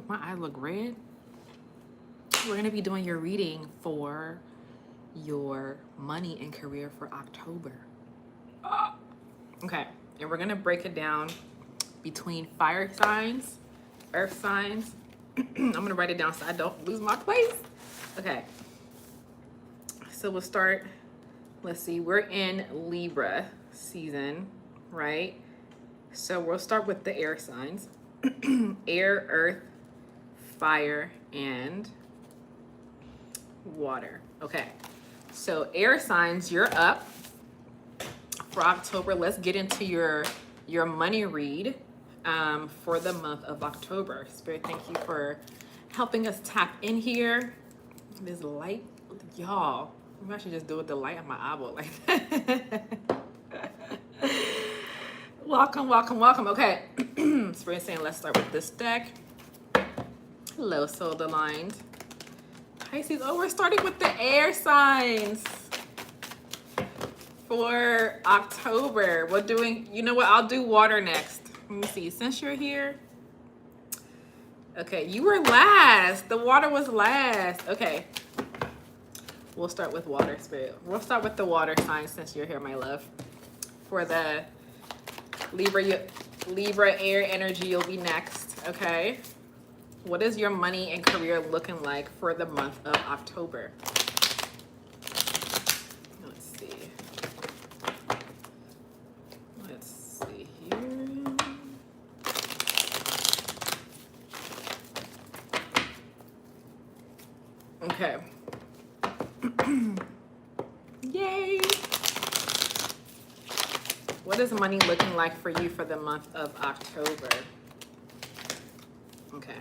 Ooh, my eyes look red. We're going to be doing your reading for your money and career for October. Okay, and we're going to break it down between fire signs, earth signs. I'm going to write it down so I don't lose my place. Okay, so we'll start. Let's see, we're in Libra season, right? So we'll start with the air signs. Air, earth, fire, and water. Okay, so air signs, you're up for October. Let's get into your money read for the month of October. Spirit, thank you for helping us tap in here. This light, y'all. Maybe I should just do it with the light on my eyeball like that. Welcome, welcome, welcome. Okay, Spirit saying let's start with this deck. Hello, soul aligned Pisces. Oh, we're starting with the air signs for October. We're doing, you know what? I'll do water next. Let me see. Since you're here. Okay, you were last. The water was last. Okay. We'll start with water, Spirit. We'll start with the water signs since you're here, my love. For the Libra air energy, you'll be next. Okay. What is your money and career looking like for the month of October? Let's see. Let's see here. Okay. Yay. What is money looking like for you for the month of October? Okay.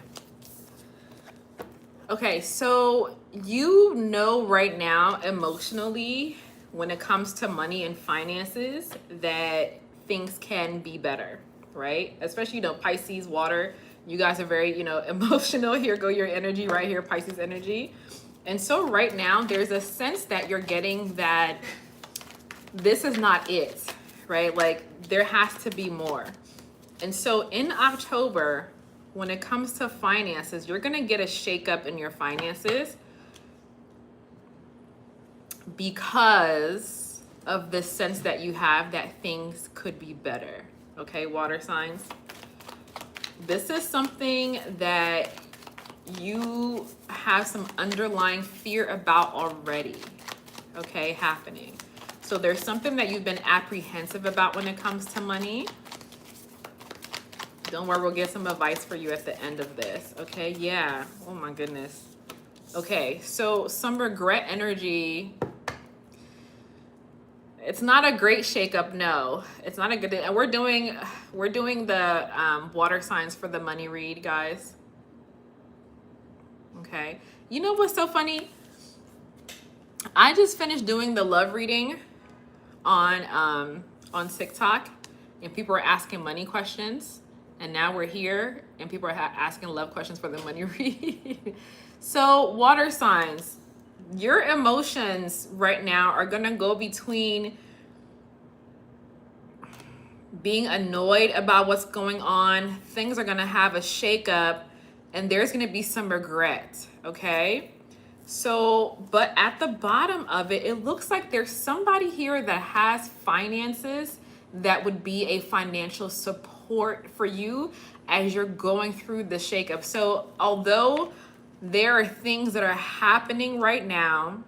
Okay, so you know right now emotionally when it comes to money and finances that things can be better, right? Especially, you know, Pisces, water, you guys are very, you know, emotional. Here go your energy right here, Pisces energy. And so right now there's a sense that you're getting that this is not it, right? Like there has to be more. And so in October, when it comes to finances, you're going to get a shakeup in your finances because of the sense that you have that things could be better. Okay, water signs. This is something that you have some underlying fear about already, okay, happening. So there's something that you've been apprehensive about when it comes to money. Don't worry, we'll get some advice for you at the end of this. Okay, yeah. Oh my goodness. Okay, so some regret energy. It's not a great shakeup, no. It's not a good. And we're doing the water signs for the money read, guys. Okay. You know what's so funny? I just finished doing the love reading on TikTok, and people are asking money questions. And now we're here and people are asking love questions for the money read. So water signs, your emotions right now are going to go between being annoyed about what's going on. Things are going to have a shakeup and there's going to be some regret. Okay. So, but at the bottom of it, it looks like there's somebody here that has finances that would be a financial support for you as you're going through the shakeup. So although there are things that are happening right now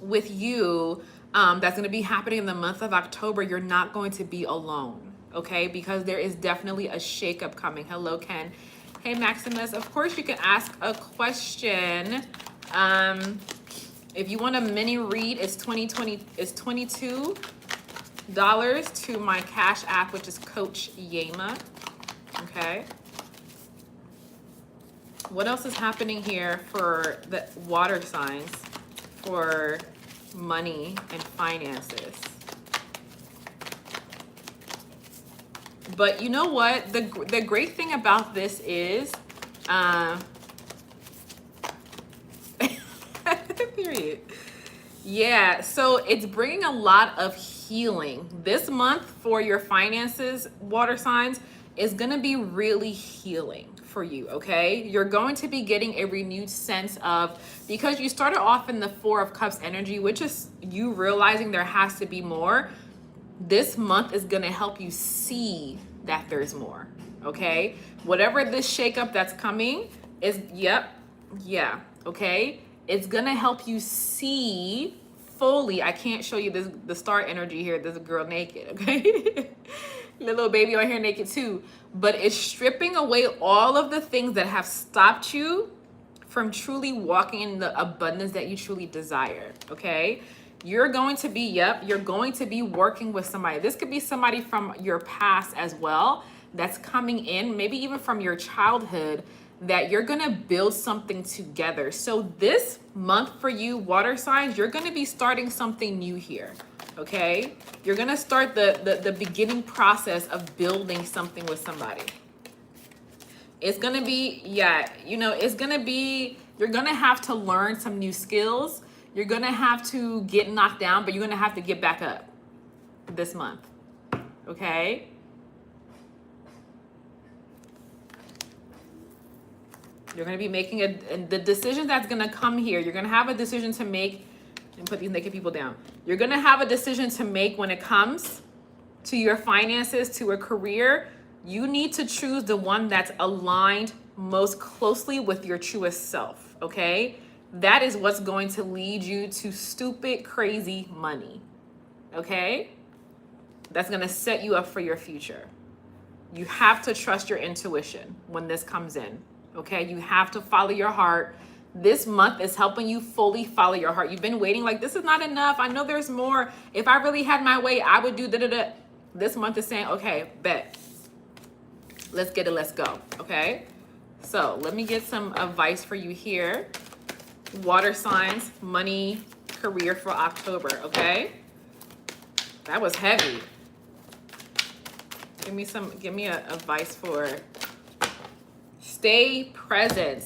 with you that's going to be happening in the month of October, you're not going to be alone, okay? Because there is definitely a shakeup coming. Hello, Ken. Hey, Maximus. Of course, you can ask a question. If you want a mini read, it's $22 to my Cash App, which is Coach Yema. Okay. What else is happening here for the water signs for money and finances? But you know what? The great thing about this is, period. Yeah, so it's bringing a lot of healing. This month for your finances, water signs, is going to be really healing for you, okay? You're going to be getting a renewed sense of, because you started off in the Four of Cups energy, which is you realizing there has to be more. This month is going to help you see that there's more, okay? Whatever this shakeup that's coming is, okay? It's going to help you see fully. I can't show you this, the star energy here. There's a girl naked, okay? The little baby on here naked too. But it's stripping away all of the things that have stopped you from truly walking in the abundance that you truly desire, okay? You're going to be, you're going to be working with somebody. This could be somebody from your past as well that's coming in, maybe even from your childhood, that you're gonna build something together. So this month for you, water signs, you're gonna be starting something new here, okay? You're gonna start the beginning process of building something with somebody. It's gonna be, it's gonna be, you're gonna have to learn some new skills. You're gonna have to get knocked down, but you're gonna have to get back up this month, okay? You're going to be making the decision that's going to come here. You're going to have a decision to make, and put these naked people down. You're going to have a decision to make when it comes to your finances, to a career. You need to choose the one that's aligned most closely with your truest self, okay? That is what's going to lead you to stupid, crazy money, okay? That's going to set you up for your future. You have to trust your intuition when this comes in. Okay, you have to follow your heart. This month is helping you fully follow your heart. You've been waiting like, this is not enough. I know there's more. If I really had my way, I would do da-da-da. This month is saying, okay, bet. Let's get it, let's go, okay? So let me get some advice for you here. Water signs, money, career for October, okay? That was heavy. Give me a advice for stay present.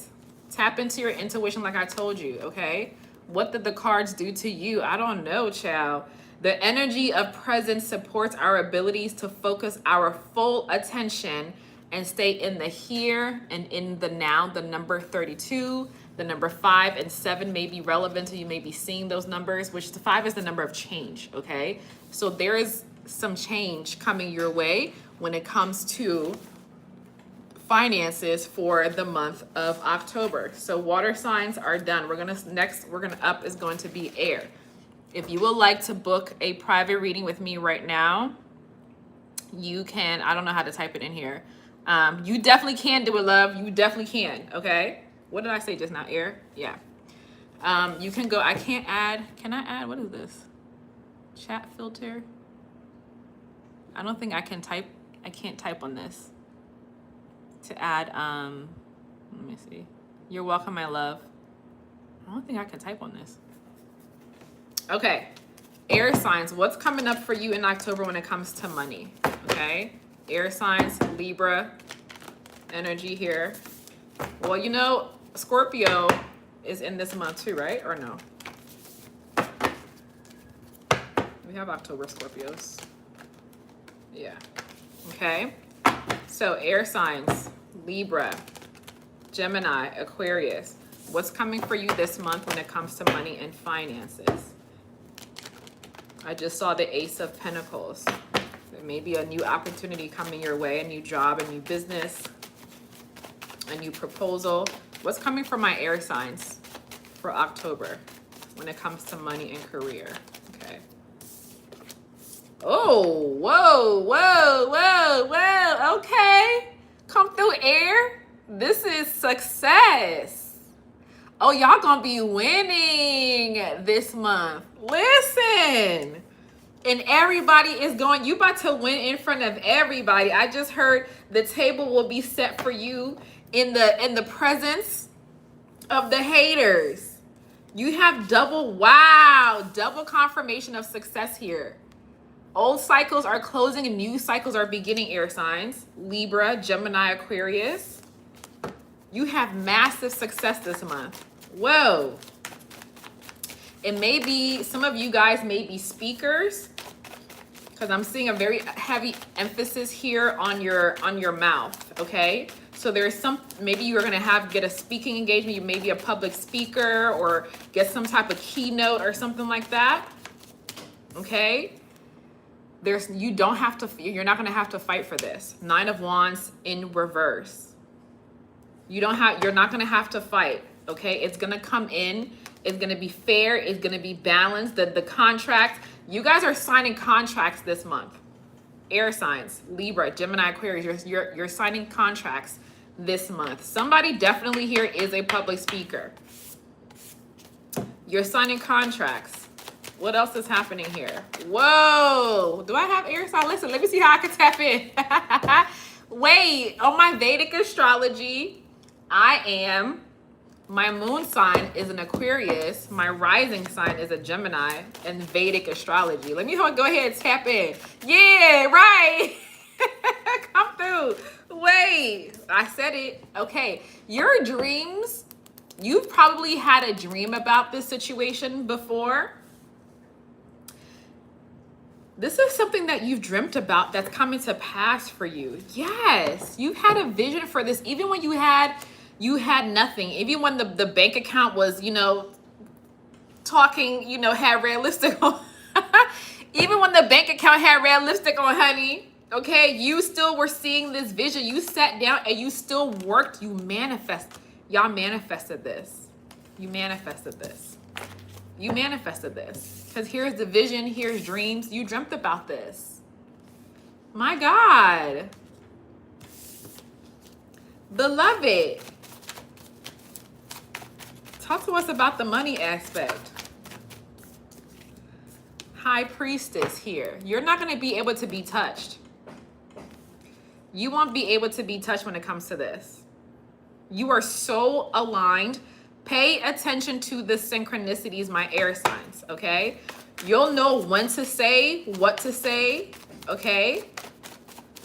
Tap into your intuition like I told you, okay? What did the cards do to you? I don't know, child. The energy of presence supports our abilities to focus our full attention and stay in the here and in the now. The number 32, the number 5 and 7 may be relevant to you. May be seeing those numbers, which the 5 is the number of change, okay? So there is some change coming your way when it comes to finances for the month of October. So water signs are done. We're gonna up is going to be air. If you would like to book a private reading with me right now, you can. I don't know how to type it in here. You definitely can do it, love. You definitely can. Okay. What did I say just now? Air. Yeah. You can go. I can't add. Can I add? What is this? Chat filter. I don't think I can type. I can't type on this. To add, let me see. You're welcome, my love. I don't think I can type on this. Okay, air signs. What's coming up for you in October when it comes to money? Okay, air signs, Libra energy here. Well, you know, Scorpio is in this month too, right? Or no? We have October Scorpios. Yeah. Okay. So air signs, Libra, Gemini, Aquarius. What's coming for you this month when it comes to money and finances? I just saw the Ace of Pentacles. There may be a new opportunity coming your way, a new job, a new business, a new proposal. What's coming for my air signs for October when it comes to money and career? Okay. Oh, whoa, whoa, whoa, whoa. Okay. Come through air. This is success. Oh, y'all gonna be winning this month. Listen. And everybody is going, you about to win in front of everybody. I just heard the table will be set for you in the presence of the haters. You have double confirmation of success here. Old cycles are closing and new cycles are beginning, air signs. Libra, Gemini, Aquarius. You have massive success this month. Whoa. It may be, some of you guys may be speakers, because I'm seeing a very heavy emphasis here on your mouth, okay? So So there's some, maybe you're going to get a speaking engagement. You may be a public speaker or get some type of keynote or something like that. Okay. You don't have to, you're not going to have to fight for this. 9 of Wands in reverse. You're not going to have to fight. Okay. It's going to come in. It's going to be fair. It's going to be balanced. The contract, you guys are signing contracts this month. Air signs, Libra, Gemini, Aquarius, you're signing contracts this month. Somebody definitely here is a public speaker. You're signing contracts. What else is happening here? Whoa, do I have air sign? Listen, let me see how I can tap in. Wait, on my Vedic astrology, my moon sign is an Aquarius. My rising sign is a Gemini in Vedic astrology. Let me go ahead and tap in. Yeah, right. Come through. Wait, I said it. Okay, your dreams, you've probably had a dream about this situation before. This is something that you've dreamt about that's coming to pass for you. Yes, you've had a vision for this, even when you had nothing. Even when the bank account was, talking, had red lipstick on. Even when the bank account had red lipstick on, honey, okay, you still were seeing this vision. You sat down and you still worked. You manifested. Y'all manifested this. You manifested this. You manifested this. Because here's the vision, here's dreams. You dreamt about this. My God. Beloved. Talk to us about the money aspect. High Priestess here. You're not going to be able to be touched. You won't be able to be touched when it comes to this. You are so aligned. Pay attention to the synchronicities, my air signs, okay? You'll know when to say, what to say, okay?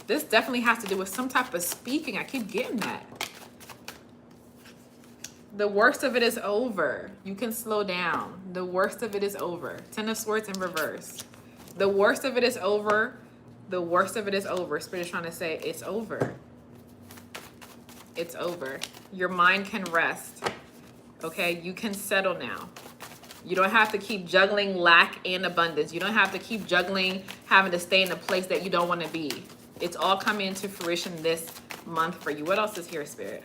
This definitely has to do with some type of speaking. I keep getting that. The worst of it is over. You can slow down. The worst of it is over. 10 of Swords in reverse. The worst of it is over. The worst of it is over. Spirit is trying to say it's over. It's over. Your mind can rest. Okay, you can settle now. You don't have to keep juggling lack and abundance. You don't have to keep juggling having to stay in a place that you don't want to be. It's all coming into fruition this month for you. What else is here, Spirit?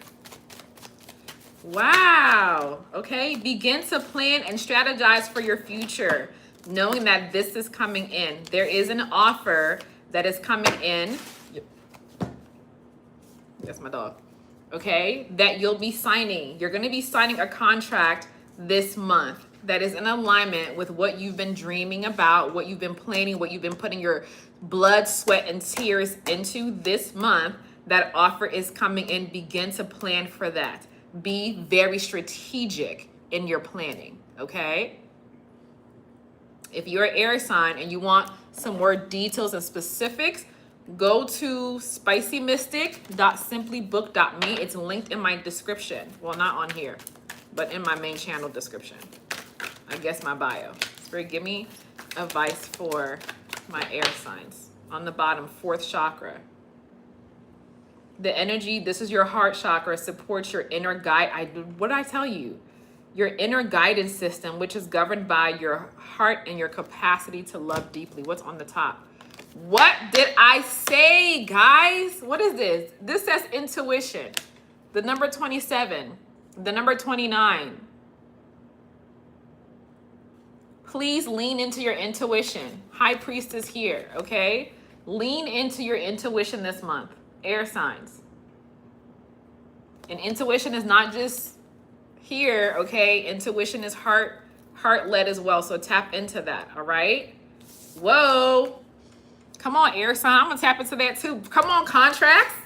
Wow. Okay, begin to plan and strategize for your future, knowing that this is coming in. There is an offer that is coming in. That's my dog. Okay, that you'll be signing. You're going to be signing a contract this month that is in alignment with what you've been dreaming about, what you've been planning, what you've been putting your blood, sweat, and tears into this month. That offer is coming in. Begin to plan for that. Be very strategic in your planning, okay? If you're an air sign and you want some more details and specifics, go to spicymystic.simplybook.me. It's linked in my description. Well, not on here, but in my main channel description. I guess my bio. Spirit, give me advice for my air signs. On the bottom, 4th chakra. The energy, this is your heart chakra, supports your inner guide. What did I tell you? Your inner guidance system, which is governed by your heart and your capacity to love deeply. What's on the top? What did I say, guys? What is this? This says intuition. The number 27, the number 29. Please lean into your intuition. High Priestess here, okay? Lean into your intuition this month. Air signs. And intuition is not just here, okay? Intuition is heart-led as well. So tap into that, all right? Whoa. Come on, air sign. I'm going to tap into that too. Come on, contracts.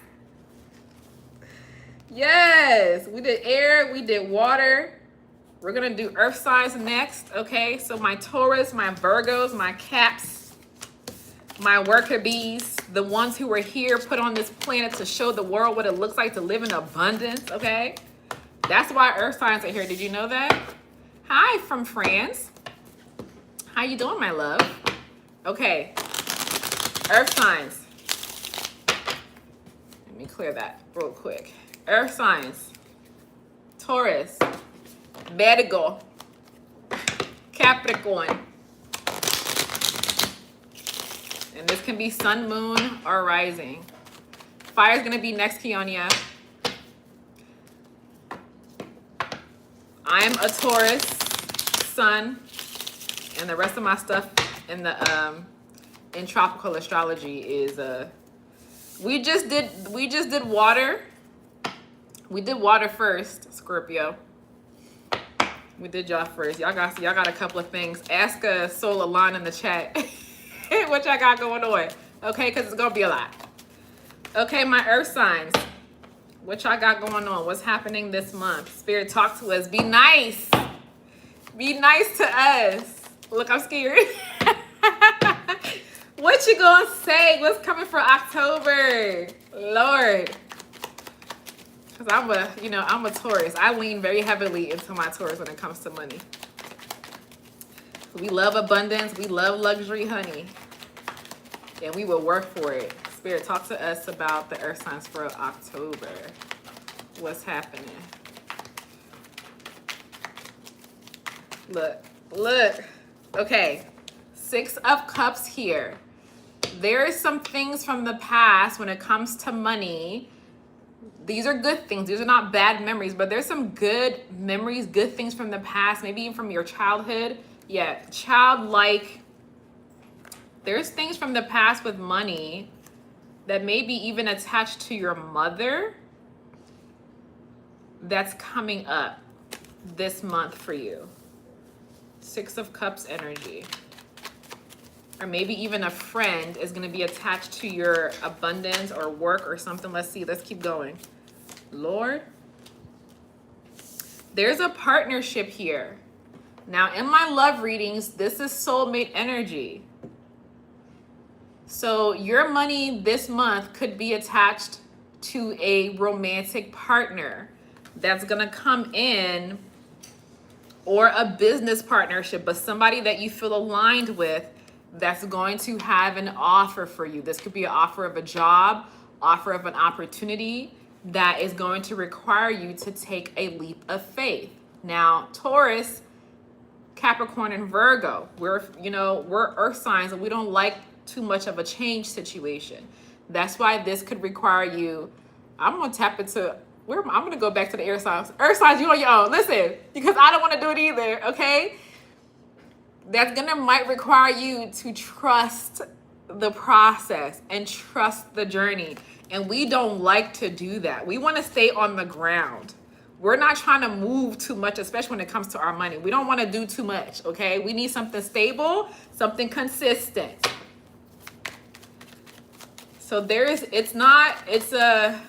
Yes. We did air. We did water. We're going to do earth signs next, okay? So my Taurus, my Virgos, my Caps, my worker bees, the ones who were here put on this planet to show the world what it looks like to live in abundance, okay? That's why earth signs are here. Did you know that? Hi from France. How you doing, my love? Okay. Earth signs. Let me clear that real quick. Earth signs. Taurus, Virgo, Capricorn. And this can be sun, moon, or rising. Fire is going to be next, Keonia. I'm a Taurus, sun, and the rest of my stuff in the in tropical astrology is we just did water. We did water first, Scorpio. We did y'all first. Y'all got a couple of things. Ask a solar line in the chat what y'all got going on. Okay, because it's gonna be a lot. Okay, my earth signs. What y'all got going on? What's happening this month? Spirit, talk to us. Be nice. Be nice to us. Look, I'm scared. What you gonna say? What's coming for October? Lord. Because I'm a Taurus. I lean very heavily into my Taurus when it comes to money. We love abundance. We love luxury, honey. And we will work for it. Spirit, talk to us about the earth signs for October. What's happening? Look. Okay. 6 of Cups here. There are some things from the past when it comes to money. These are good things. These are not bad memories, but there's some good memories, good things from the past, maybe even from your childhood. Yeah, childlike. There's things from the past with money that may be even attached to your mother that's coming up this month for you. 6 of Cups energy. Or maybe even a friend is going to be attached to your abundance or work or something. Let's see. Let's keep going. Lord. There's a partnership here. Now, in my love readings, this is soulmate energy. So your money this month could be attached to a romantic partner that's going to come in, or a business partnership, but somebody that you feel aligned with that's going to have an offer for you. This could be an offer of a job, offer of an opportunity that is going to require you to take a leap of faith. Now, Taurus, Capricorn, and Virgo, we're earth signs and we don't like too much of a change situation. That's why this could require you. I'm going to tap into I'm going to go back to the air signs. Earth signs, you on your own. Listen, because I don't want to do it either, okay? That's might require you to trust the process and trust the journey. And we don't like to do that. We want to stay on the ground. We're not trying to move too much, especially when it comes to our money. We don't want to do too much, okay? We need something stable, something consistent. So it's a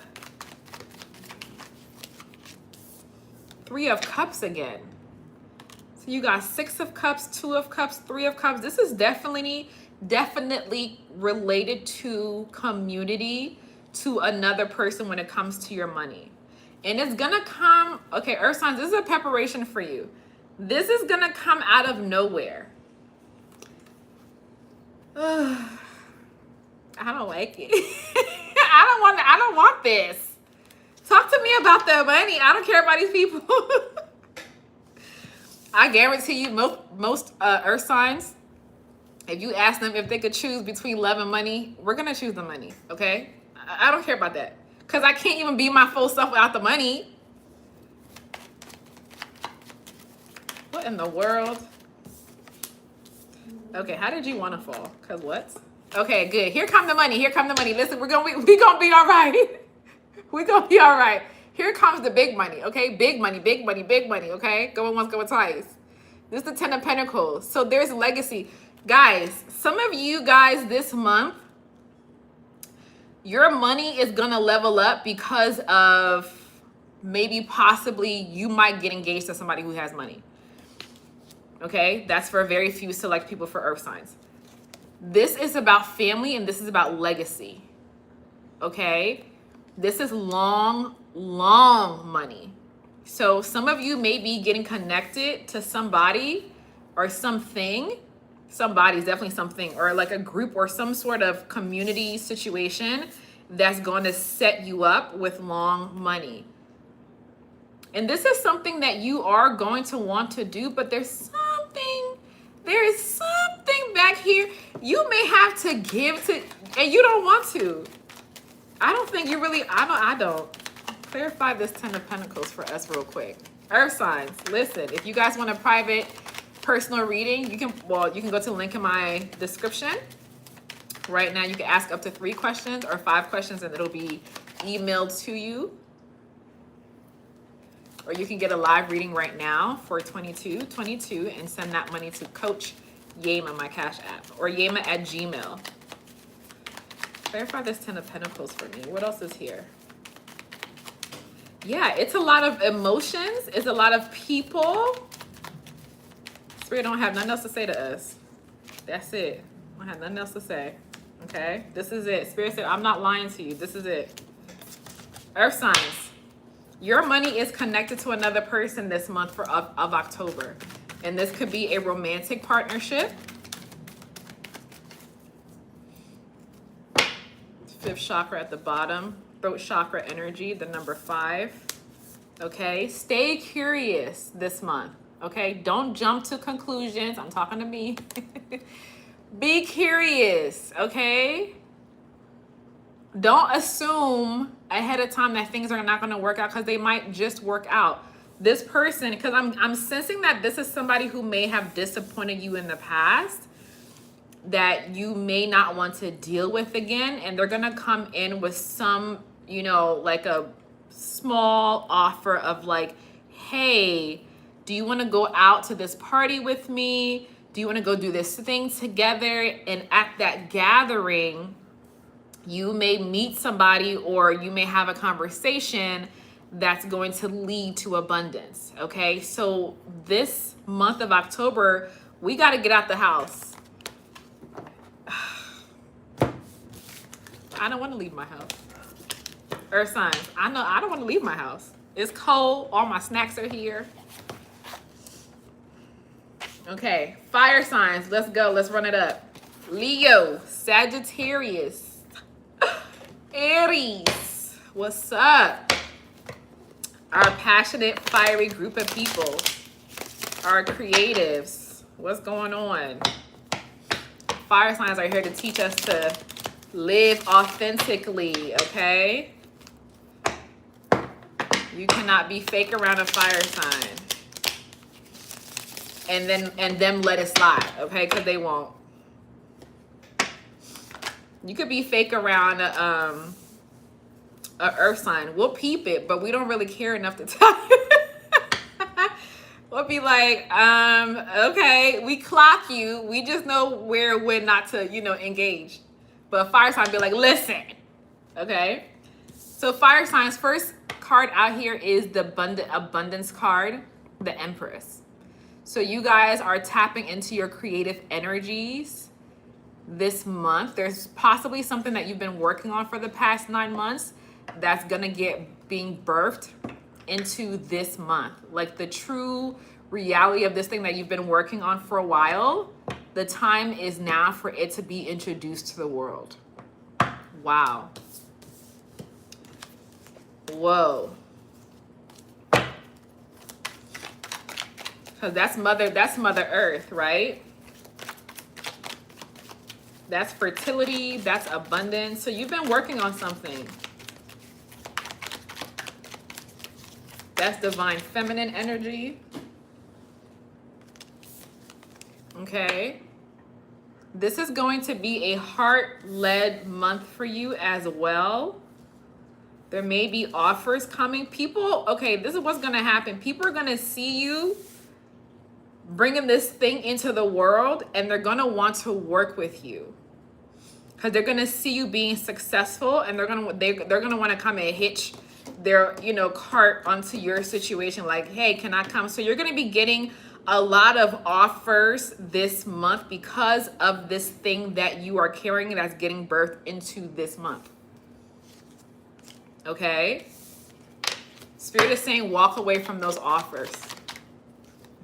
3 of Cups again. So you got 6 of Cups, 2 of Cups, 3 of Cups. This is definitely related to community, to another person when it comes to your money. And it's gonna come, okay, Earth signs, this is a preparation for you. This is gonna come out of nowhere. I don't like it. I don't want this. Talk to me about the money. I don't care about these people. I guarantee you most earth signs, if you ask them if they could choose between love and money, we're going to choose the money, okay? I don't care about that. Because I can't even be my full self without the money. What in the world? Okay, how did you want to fall? Because what? Okay, good. Here come the money. Here come the money. Listen, we're gonna be all right. We're going to be all right. Here comes the big money, okay? Big money, big money, big money, okay? Going once, going twice. This is the 10 of Pentacles. So there's legacy. Guys, some of you guys this month, your money is going to level up because of maybe possibly you might get engaged to somebody who has money. Okay? That's for very few select people for earth signs. This is about family and this is about legacy. Okay? This is long money. So some of you may be getting connected to somebody or something. Somebody's definitely something, or like a group or some sort of community situation that's going to set you up with long money. And this is something that you are going to want to do, but there is something back here you may have to give to, and you don't want to. I don't think you really, I don't. Clarify this 10 of Pentacles for us real quick. Earth signs, listen, if you guys want a private personal reading, you can go to the link in my description. Right now, you can ask up to 3 questions or 5 questions and it'll be emailed to you. Or you can get a live reading right now for $22.22 and send that money to Coach Yema, my Cash App, or Yema@gmail. Clarify this 10 of Pentacles for me. What else is here? Yeah, it's a lot of emotions. It's a lot of people. Spirit don't have nothing else to say to us. That's it. I don't have nothing else to say. Okay? This is it. Spirit said, I'm not lying to you. This is it. Earth signs. Your money is connected to another person this month of October. And this could be a romantic partnership. 5th chakra at the bottom. Throat chakra energy, the number 5. Okay? Stay curious this month. Okay? Don't jump to conclusions. I'm talking to me. Be curious. Okay? Don't assume ahead of time that things are not going to work out, because they might just work out. This person, because I'm sensing that this is somebody who may have disappointed you in the past, that you may not want to deal with again, and they're going to come in with some, you know, like a small offer of like, hey, do you want to go out to this party with me? Do you want to go do this thing together? And at that gathering, you may meet somebody or you may have a conversation that's going to lead to abundance. Okay, so this month of October, we got to get out the house. I don't want to leave my house. Earth signs, I know I don't want to leave my house. It's cold. All my snacks are here. Okay, fire signs. Let's go. Let's run it up. Leo, Sagittarius, Aries. What's up? Our passionate, fiery group of people. Our creatives. What's going on? Fire signs are here to teach us to live authentically, okay? You cannot be fake around a fire sign. And then let it slide, okay? Because they won't. You could be fake around a earth sign. We'll peep it, but we don't really care enough to tell you. We'll be like, okay, we clock you. We just know where and when not to, engage. But fire sign be like, listen, okay? So fire signs, first card out here is the abundance card, the Empress. So you guys are tapping into your creative energies this month. There's possibly something that you've been working on for the past 9 months that's gonna being birthed into this month. Like the true reality of this thing that you've been working on for a while, the time is now for it to be introduced to the world. Wow. Whoa. Because that's Mother Earth, right? That's fertility, that's abundance. So you've been working on something. That's divine feminine energy. Okay. This is going to be a heart-led month for you as well. There may be offers coming. People, okay, this is what's going to happen. People are going to see you bringing this thing into the world, and they're going to want to work with you. Because they're going to see you being successful, and they're going to want to come and hitch their cart onto your situation, like, hey, can I come? So you're going to be getting a lot of offers this month because of this thing that you are carrying that's getting birthed into this month. Okay? Spirit is saying walk away from those offers.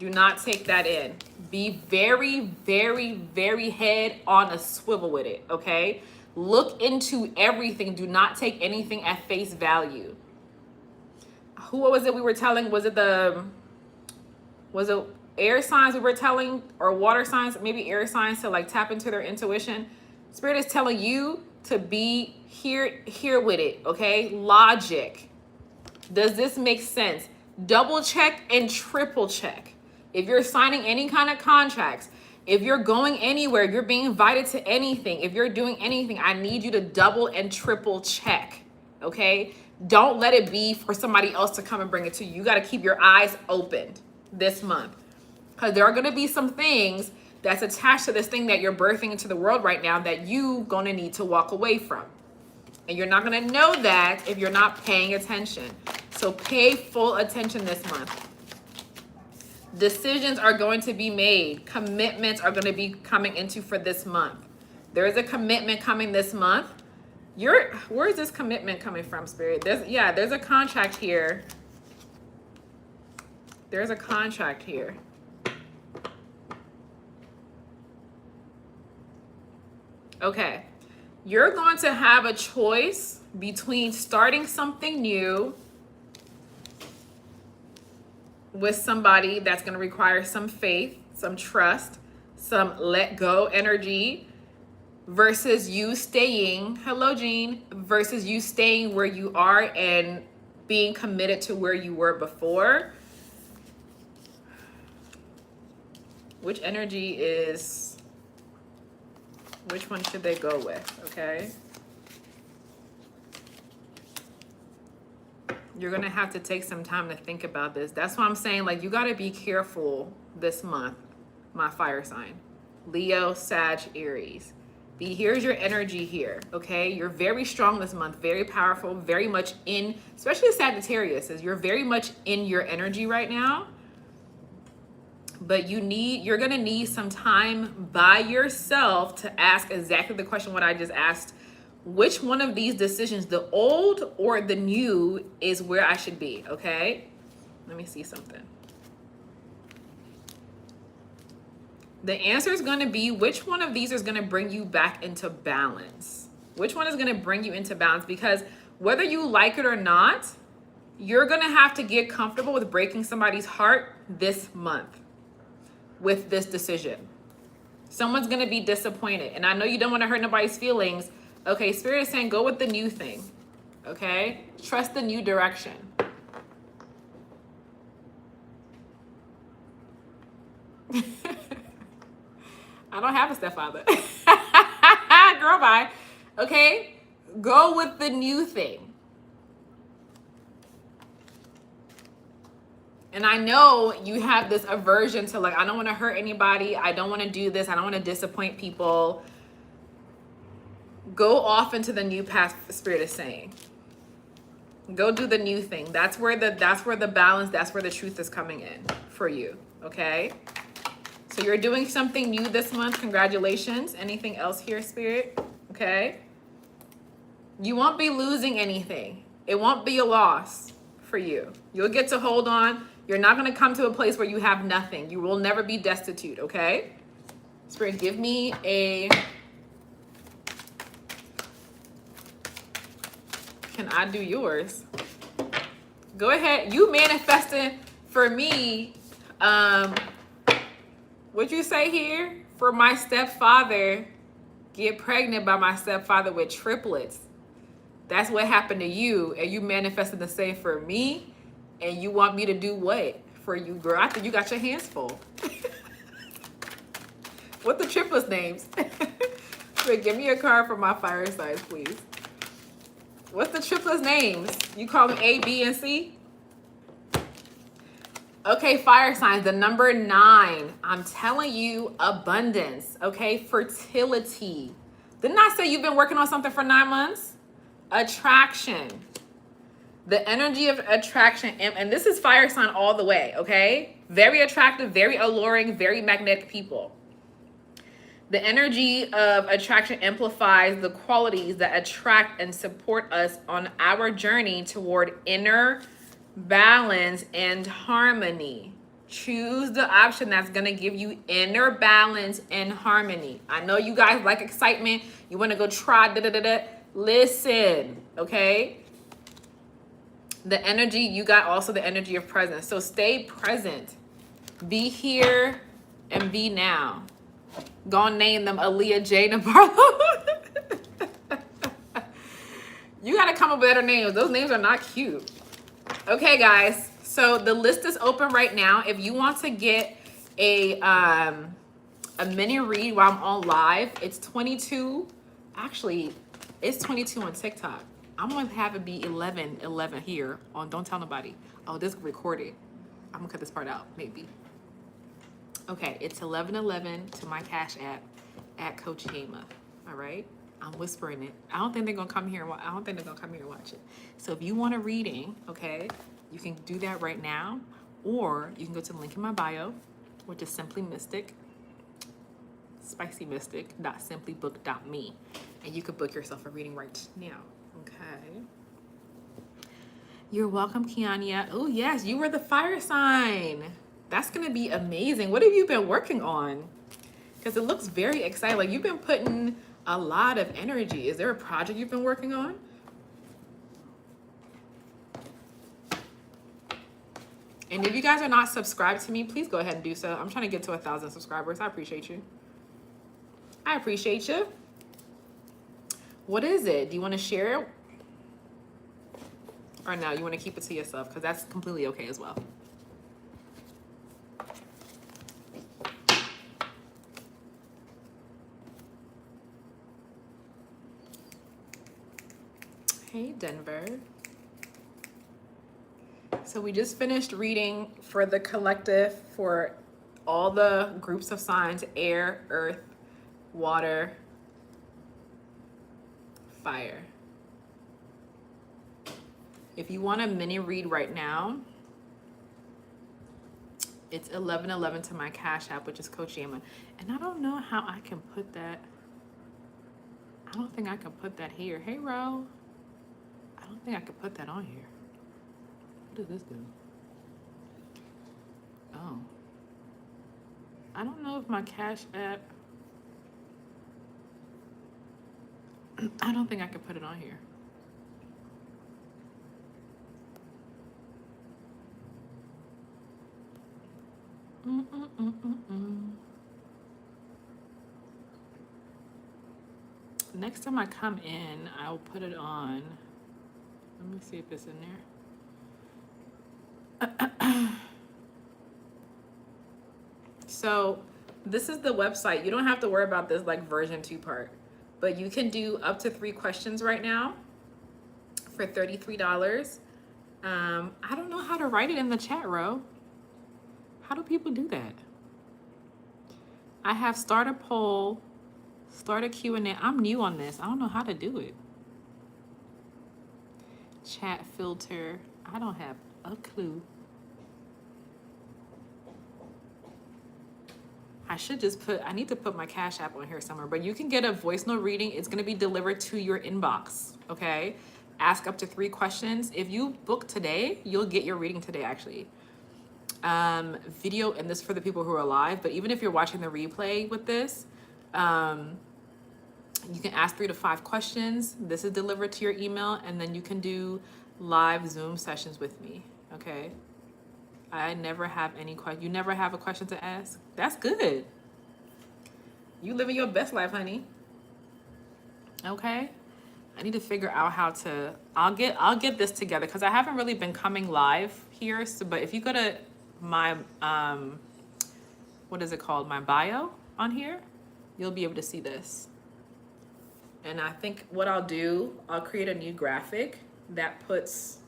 Do not take that in. Be very, very, very head on a swivel with it, okay? Look into everything. Do not take anything at face value. who was it we were telling? Was it air signs we were telling, or water signs? Maybe air signs, to like tap into their intuition. Spirit is telling you to be here with it, okay? Logic. Does this make sense? Double check and triple check. If you're signing any kind of contracts, if you're going anywhere, if you're being invited to anything, if you're doing anything, I need you to double and triple check, okay? Don't let it be for somebody else to come and bring it to you. You got to keep your eyes opened this month, because there are going to be some things that's attached to this thing that you're birthing into the world right now that you going to need to walk away from. And you're not going to know that if you're not paying attention. So pay full attention this month. Decisions are going to be made. Commitments are going to be coming into for this month. There is a commitment coming this month. Where is this commitment coming from, Spirit? There's a contract here. There's a contract here. Okay. You're going to have a choice between starting something new with somebody that's going to require some faith, some trust, some let go energy, versus you staying, hello Jean, versus you staying where you are and being committed to where you were before. Which energy is, which one should they go with, okay? You're going to have to take some time to think about this. That's why I'm saying, like, you got to be careful this month, my fire sign. Leo, Sag, Aries. Here's your energy here, okay? You're very strong this month, very powerful, very much in, especially Sagittarius, you're very much in your energy right now. But you're going to need some time by yourself to ask exactly the question what I just asked. Which one of these decisions, the old or the new, is where I should be, okay? Let me see something. The answer is going to be which one of these is going to bring you back into balance. Which one is going to bring you into balance? Because whether you like it or not, you're going to have to get comfortable with breaking somebody's heart this month with this decision. Someone's going to be disappointed. And I know you don't want to hurt nobody's feelings. Okay, Spirit is saying go with the new thing. Okay? Trust the new direction. I don't have a stepfather. Girl, bye. Okay? Go with the new thing. And I know you have this aversion to, like, I don't want to hurt anybody. I don't want to do this. I don't want to disappoint people. Go off into the new path, Spirit is saying. Go do the new thing. That's where the balance, that's where the truth is coming in for you. Okay? So you're doing something new this month. Congratulations. Anything else here, Spirit? Okay? You won't be losing anything. It won't be a loss for you. You'll get to hold on. You're not going to come to a place where you have nothing. You will never be destitute, okay? Spirit, give me a... Can I do yours? Go ahead. You manifesting for me. What'd you say here? For my stepfather, get pregnant by my stepfather with triplets. That's what happened to you. And you manifested the same for me. And you want me to do what for you, girl? I think you got your hands full. What the triplets names? Wait, give me a card for my fire signs, please. What's the triplets names? You call them A, B, and C? Okay, fire signs, the number 9. I'm telling you, abundance, okay? Fertility. Didn't I say you've been working on something for 9 months? Attraction. The energy of attraction, and this is fire sign all the way, okay? Very attractive, very alluring, very magnetic people. The energy of attraction amplifies the qualities that attract and support us on our journey toward inner balance and harmony. Choose the option that's going to give you inner balance and harmony. I know you guys like excitement. You want to go try da-da-da-da. Listen, okay? The energy, you got also the energy of presence. So stay present. Be here and be now. Gonna name them Aaliyah J. Navarro. You gotta come up with better names. Those names are not cute. Okay, guys. So the list is open right now. If you want to get a mini read while I'm on live, it's 22. Actually, it's 22 on TikTok. I'm gonna have it be 11 here on Don't Tell Nobody. Oh, this is recorded. I'm gonna cut this part out, maybe. Okay, it's 11:11 to my Cash App at Coach Hema. All right, I'm whispering it. I don't think they're gonna come here. I don't think they're gonna come here and watch it. So if you want a reading, okay, you can do that right now, or you can go to the link in my bio, which is Simply Mystic, spicymystic.simplybook.me, and you could book yourself a reading right now. Okay. You're welcome, Kiania. Oh yes, you were the fire sign. That's gonna be amazing. What have you been working on? Because it looks very exciting. Like you've been putting a lot of energy. Is there a project you've been working on? And if you guys are not subscribed to me, please go ahead and do so. I'm trying to get to 1,000 subscribers. I appreciate you. I appreciate you. What is it? Do you want to share it? Or no, you want to keep it to yourself? Because that's completely okay as well. Hey, Denver. So we just finished reading for the collective for all the groups of signs: air, earth, water, fire. If you want a mini read right now, it's 11:11 to my Cash App, which is Coach Yama. And I don't know how I can put that. I don't think I can put that here. Hey, Ro. I don't think I can put that on here. What does this do? Oh. I don't know if my Cash App. I don't think I can put it on here. Next time I come in, I'll put it on. Let me see if it's in there. So this is the website. You don't have to worry about this like version 2 part, but you can do up to 3 questions right now for $33. I don't know how to write it in the chat row. How do people do that? I have start a poll, start a Q&A. I'm new on this. I don't know how to do it. Chat filter. I don't have a clue. I need to put my Cash App on here somewhere, but you can get a voice note reading. It's going to be delivered to your inbox, okay? Ask up to 3 questions. If you book today, you'll get your reading today, actually. Video, and this for the people who are live, but even if you're watching the replay with this, you can ask 3 to 5 questions. This is delivered to your email, and then you can do live Zoom sessions with me, okay? I never have any question. You never have a question to ask? That's good. You living your best life, honey. Okay. I need to figure out how to, I'll get this together because I haven't really been coming live here. So, but if you go to my, what is it called? My bio on here, you'll be able to see this. And I think what I'll do, I'll create a new graphic that puts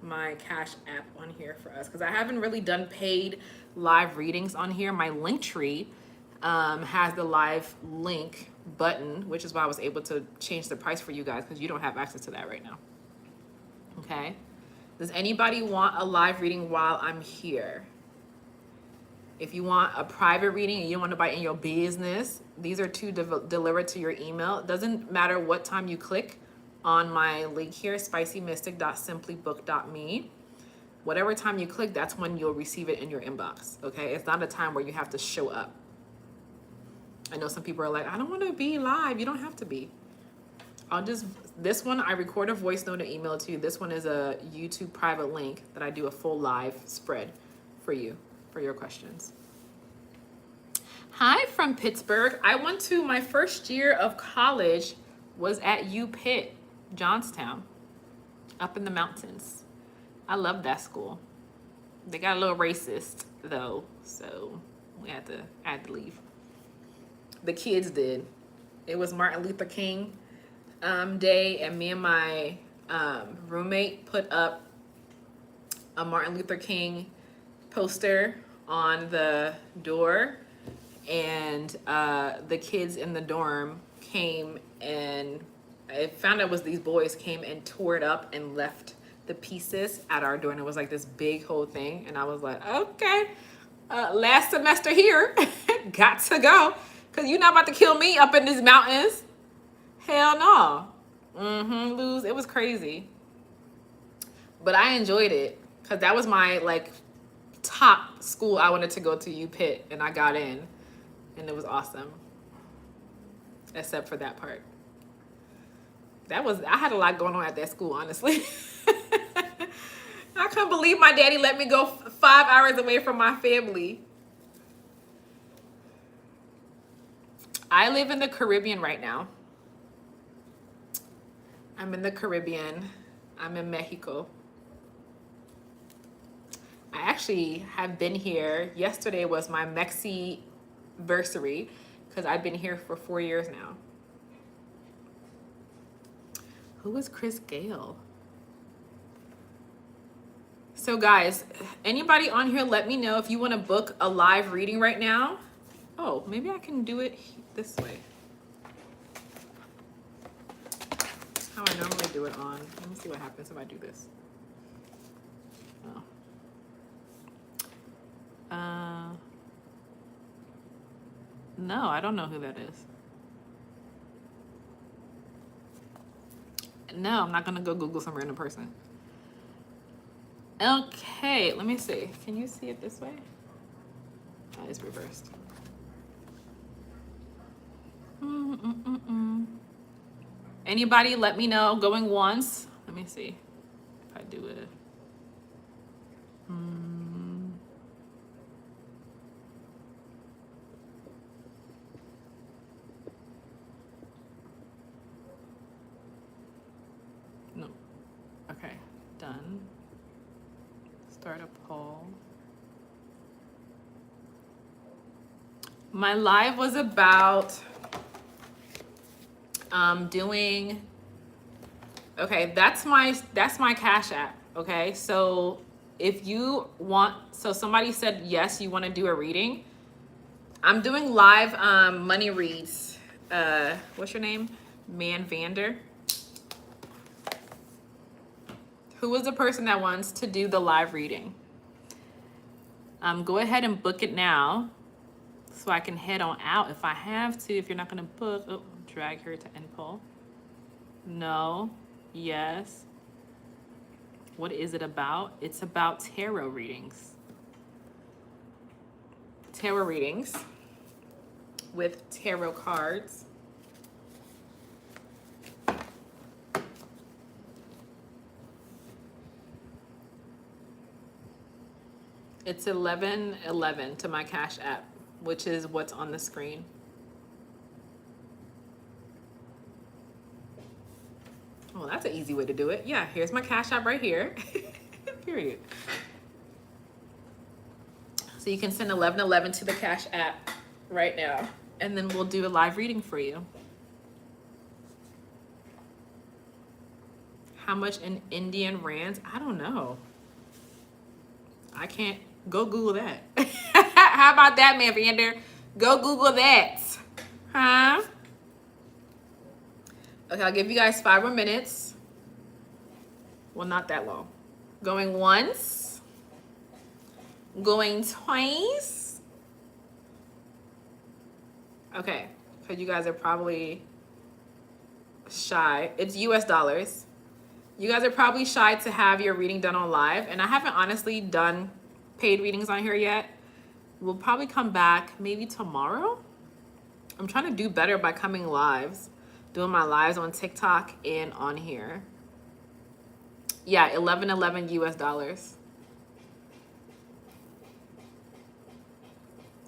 my Cash App on here for us because I haven't really done paid live readings on here. My Linktree has the live link button, which is why I was able to change the price for you guys because you don't have access to that right now. Okay. Does anybody want a live reading while I'm here? If you want a private reading and you don't want nobody in your business, these are 2 delivered to your email. It doesn't matter what time you click on my link here, spicymystic.simplybook.me. Whatever time you click, that's when you'll receive it in your inbox, okay? It's not a time where you have to show up. I know some people are like, I don't want to be live. You don't have to be. This one, I record a voice note and email it to you. This one is a YouTube private link that I do a full live spread for you, for your questions. Hi from Pittsburgh. I went to my first year of college was at UPitt, Johnstown, up in the mountains. I love that school. They got a little racist though, so I had to leave. The kids did. It was Martin Luther King Day, and me and my roommate put up a Martin Luther King poster on the door, and the kids in the dorm came, and I found out it was these boys came and tore it up and left the pieces at our door, and it was like this big whole thing, and I was like, okay, last semester here, got to go, because you're not about to kill me up in these mountains. Hell no. Lose. It was crazy. But I enjoyed it, because that was my like top school I wanted to go to, UPitt, and I got in, and it was awesome. Except for that part. I had a lot going on at that school, honestly. I couldn't believe my daddy let me go 5 hours away from my family. I live in the Caribbean right now. I'm in the Caribbean. I'm in Mexico. I actually have been here. Yesterday was my Mexi-versary, because I've been here for 4 years now. Who is Chris Gale? So guys, anybody on here, let me know if you want to book a live reading right now. Oh, maybe I can do it this way. That's how I normally do it on. Let me see what happens if I do this. Oh. No, I don't know who that is. No, I'm not gonna go Google some random person. Okay, let me see. Can you see it this way? Oh, it's reversed. Anybody let me know, going once. Let me see if I do it. No. Okay, done. Start a poll. My live was about doing, okay, that's my Cash App. Okay, so if you want, so somebody said yes, you want to do a reading. I'm doing live money reads. What's your name? Man Vander. Who is the person that wants to do the live reading? Go ahead and book it now, so I can head on out if I have to. If you're not gonna book, oh, drag her to end poll. No, yes. What is it about? It's about tarot readings. Tarot readings with tarot cards. It's 11:11 to my Cash App, which is what's on the screen. Well, that's an easy way to do it. Yeah, here's my Cash App right here. Period. So you can send 11:11 to the Cash App right now, and then we'll do a live reading for you. How much in Indian rands? I don't know. I can't. Go Google that. How about that, Man Vander? Go Google that. Huh? Okay, I'll give you guys 5 more minutes. Well, not that long. Going once. Going twice. Okay, because you guys are probably shy. It's US dollars. You guys are probably shy to have your reading done on live, and I haven't honestly done paid readings on here yet. We'll probably come back maybe tomorrow. I'm trying to do better by coming lives. doing my lives on TikTok and on here. Yeah, 1111 US dollars.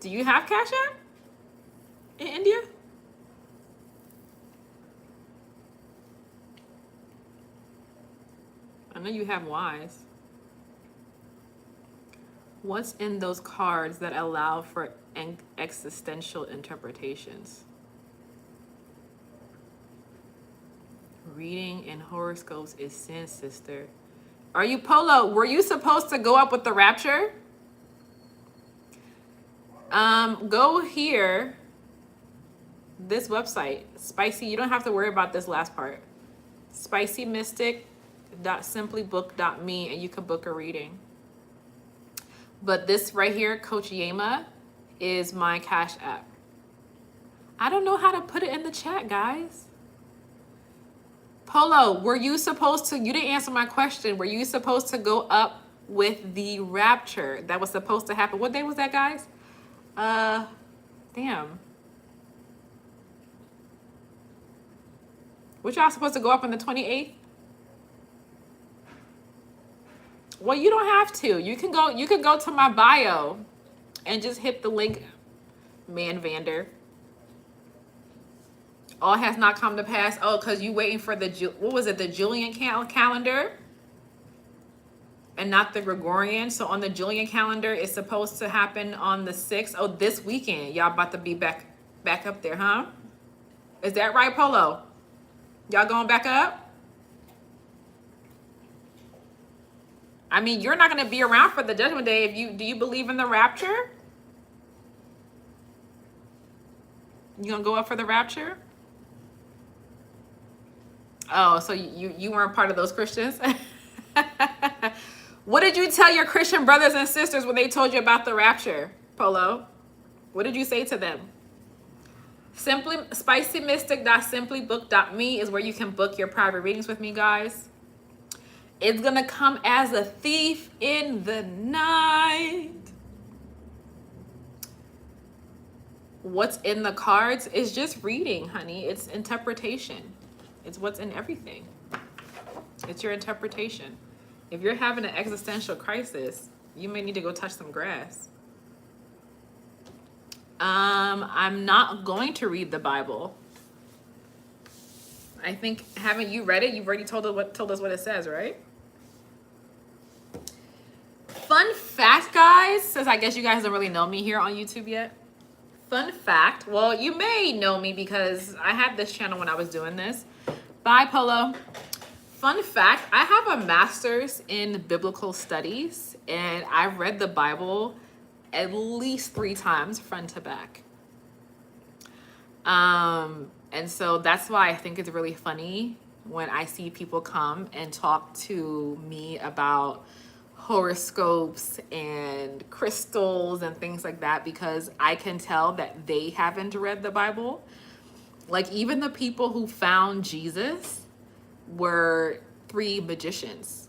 Do you have Cash App in India? I know you have Wise. What's in those cards that allow for existential interpretations? Reading in horoscopes is sin, sister. Are you Polo? Were you supposed to go up with the rapture? Go here. This website, Spicy. You don't have to worry about this last part. SpicyMystic.simplybook.me, and you can book a reading. But this right here, Coach Yema, is my Cash App. I don't know how to put it in the chat, guys. Polo, were you supposed to, you didn't answer my question. Were you supposed to go up with the rapture that was supposed to happen? What day was that, guys? Damn. What y'all supposed to go up on the 28th? Well, you don't have to. You can go to my bio and just hit the link, Man Vander. All has not come to pass. Oh, because you waiting for the, what was it, the Julian calendar and not the Gregorian. So on the Julian calendar, it's supposed to happen on the 6th. Oh, this weekend. Y'all about to be back up there, huh? Is that right, Polo? Y'all going back up? I mean, you're not going to be around for the judgment day. Do you believe in the rapture? You going to go up for the rapture? Oh, so you weren't part of those Christians? What did you tell your Christian brothers and sisters when they told you about the rapture, Polo? What did you say to them? SpicyMystic.simplybook.me is where you can book your private readings with me, guys. It's going to come as a thief in the night. What's in the cards is just reading, honey. It's interpretation. It's what's in everything. It's your interpretation. If you're having an existential crisis, you may need to go touch some grass. I'm not going to read the Bible. I think, haven't you read it? You've already told us what it says, right? Fun fact, guys, since I guess you guys don't really know me here on YouTube yet. Fun fact, well, you may know me because I had this channel when I was doing this. Bye, Polo. Fun fact, I have a master's in biblical studies, and I've read the Bible at least 3 times front to back. And so that's why I think it's really funny when I see people come and talk to me about horoscopes and crystals and things like that, because I can tell that they haven't read the Bible. Like, even the people who found Jesus were 3 magicians,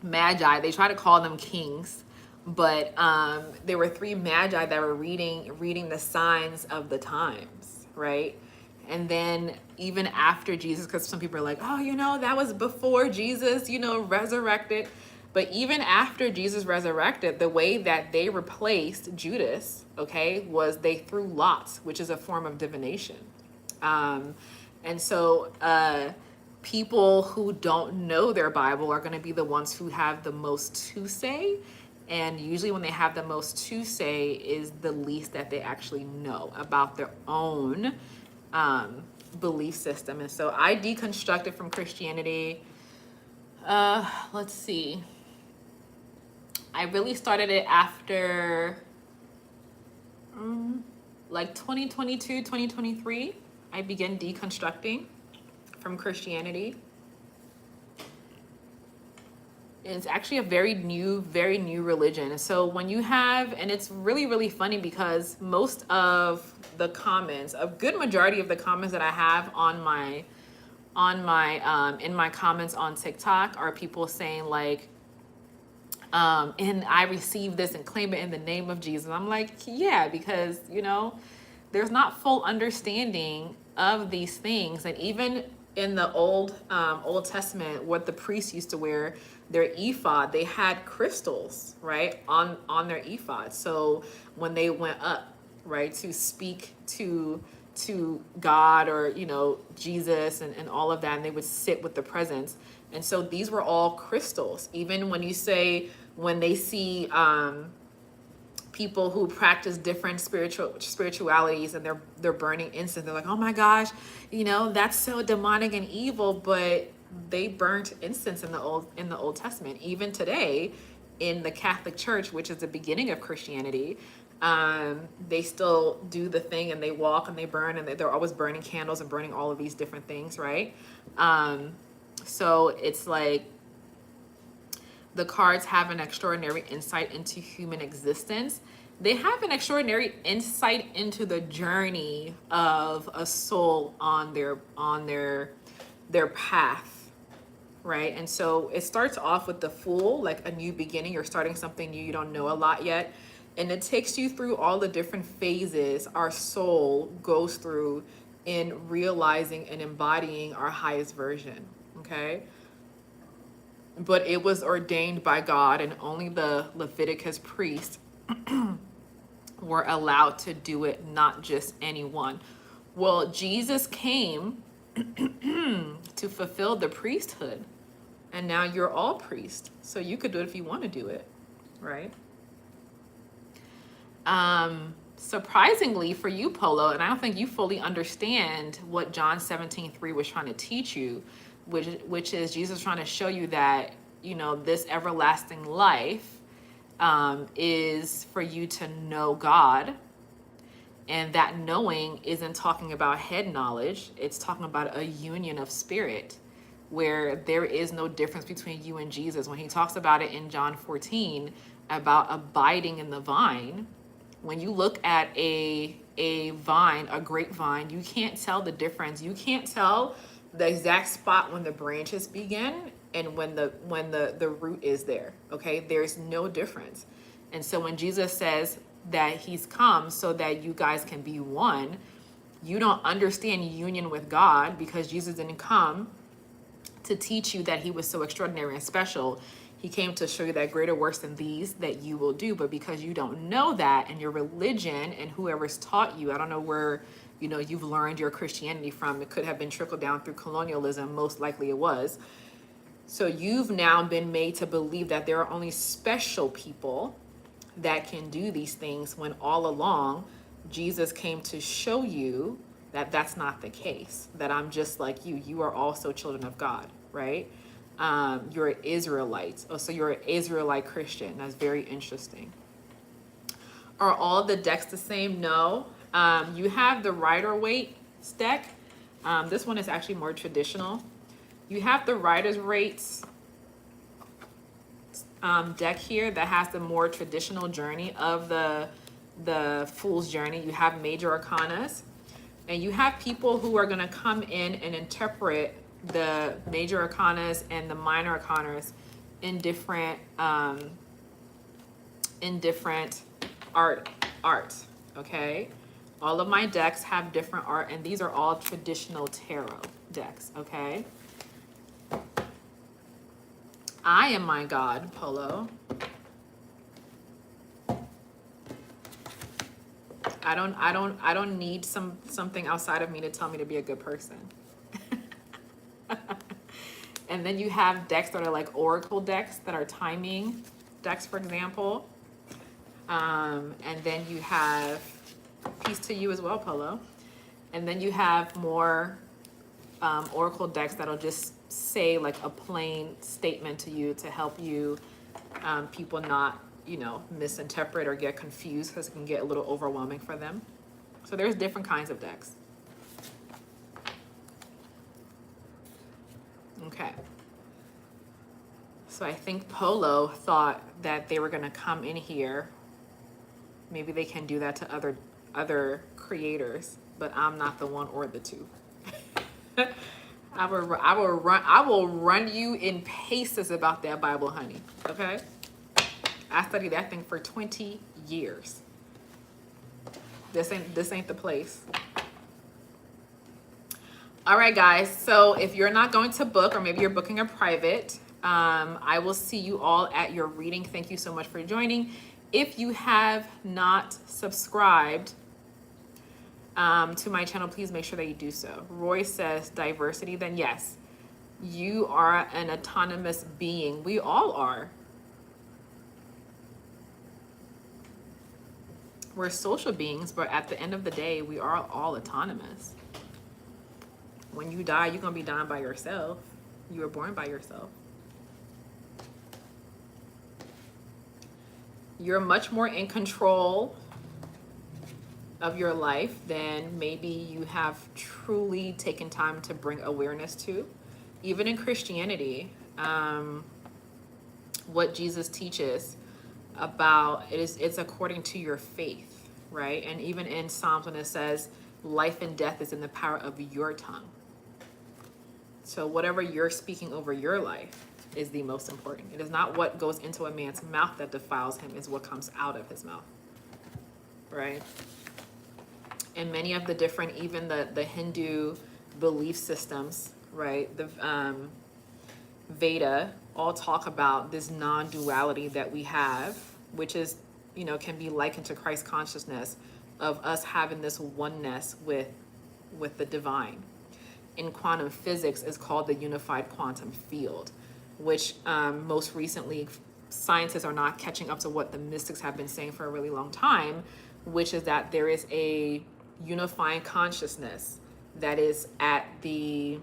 magi. They try to call them kings, but there were 3 magi that were reading the signs of the times, right? And then even after Jesus, because some people are like, oh, that was before Jesus, resurrected. But even after Jesus resurrected, the way that they replaced Judas, okay, was they threw lots, which is a form of divination. And so people who don't know their Bible are going to be the ones who have the most to say. And usually when they have the most to say is the least that they actually know about their own belief system. And so I deconstructed from Christianity. Let's see. I really started it after like 2022, 2023. I began deconstructing from Christianity. It's actually a very new religion. So when you have, and it's really, really funny because most of the comments, a good majority of the comments that I have in my comments on TikTok are people saying like, and I receive this and claim it in the name of Jesus. I'm like, yeah, because, there's not full understanding of these things. And even in the Old Testament, what the priests used to wear, their ephod, they had crystals, right, on their ephod. So when they went up, right, to speak to God, or Jesus, and all of that, and they would sit with the presence. And so these were all crystals. Even when when they see people who practice different spiritualities, and they're burning incense, they're like, oh my gosh, that's so demonic and evil. But they burnt incense in the Old Testament. Even today in the Catholic Church, which is the beginning of Christianity, they still do the thing, and they walk and they burn, and they're always burning candles and burning all of these different things, right? So it's like the cards have an extraordinary insight into human existence. They have an extraordinary insight into the journey of a soul on their path, right? And so it starts off with the Fool, like a new beginning. You're starting something new. You don't know a lot yet. And it takes you through all the different phases our soul goes through in realizing and embodying our highest version, okay? But it was ordained by God, and only the Leviticus priests were allowed to do it, not just anyone. Well, Jesus came to fulfill the priesthood, and now you're all priests. So you could do it if you want to do it, right? Surprisingly for you, Polo, and I don't think you fully understand what John 17:3 was trying to teach you, which is Jesus trying to show you that, this everlasting life is for you to know God. And that knowing isn't talking about head knowledge. It's talking about a union of spirit, where there is no difference between you and Jesus. When he talks about it in John 14, about abiding in the vine, when you look at a vine, a grapevine, you can't tell the difference. You can't tell the exact spot when the branches begin and when the root is there. Okay, there's no difference. And so when Jesus says that he's come so that you guys can be one, you don't understand union with God, because Jesus didn't come to teach you that he was so extraordinary and special. He came to show you that greater works than these that you will do. But because you don't know that, and your religion and whoever's taught you, I don't know where you've learned your Christianity from. It could have been trickled down through colonialism. Most likely it was. So you've now been made to believe that there are only special people that can do these things, when all along Jesus came to show you that that's not the case, that I'm just like you. You are also children of God, right? You're an Israelite. Oh, so you're an Israelite Christian. That's very interesting. Are all the decks the same? No. You have the Rider-Waite deck. This one is actually more traditional. You have the Rider-Waite's deck here that has the more traditional journey of the Fool's Journey. You have major arcanas, and you have people who are going to come in and interpret the major arcanas and the minor arcanas in different art. Okay, all of my decks have different art, and these are all traditional tarot decks. Okay, I am my God, Polo. I don't need something outside of me to tell me to be a good person. And then you have decks that are like oracle decks that are timing decks, for example. And then you have, peace to you as well, Polo. And then you have more oracle decks that'll just say like a plain statement to you to help you people not misinterpret or get confused, because it can get a little overwhelming for them. So there's different kinds of decks. Okay, so I think Polo thought that they were going to come in here. Maybe they can do that to other creators, but I'm not the one or the two. I will run you in paces about that Bible, honey. Okay, I studied that thing for 20 years. This ain't the place. All right, guys. So if you're not going to book, or maybe you're booking a private, I will see you all at your reading. Thank you so much for joining. If you have not subscribed to my channel, please make sure that you do so. Roy says diversity, then yes, you are an autonomous being. We all are. We're social beings, but at the end of the day, we are all autonomous. When you die, you're going to be dying by yourself. You were born by yourself. You're much more in control of your life than maybe you have truly taken time to bring awareness to. Even in Christianity, what Jesus teaches about it's according to your faith, right? And even in Psalms, when it says life and death is in the power of your tongue. So whatever you're speaking over your life is the most important. It is not what goes into a man's mouth that defiles him, is what comes out of his mouth, right? And many of the different, even the Hindu belief systems, right? The Veda all talk about this non-duality that we have, which is, can be likened to Christ consciousness, of us having this oneness with the divine. In quantum physics is called the unified quantum field, which most recently scientists are not catching up to what the mystics have been saying for a really long time, which is that there is a unifying consciousness that is at the,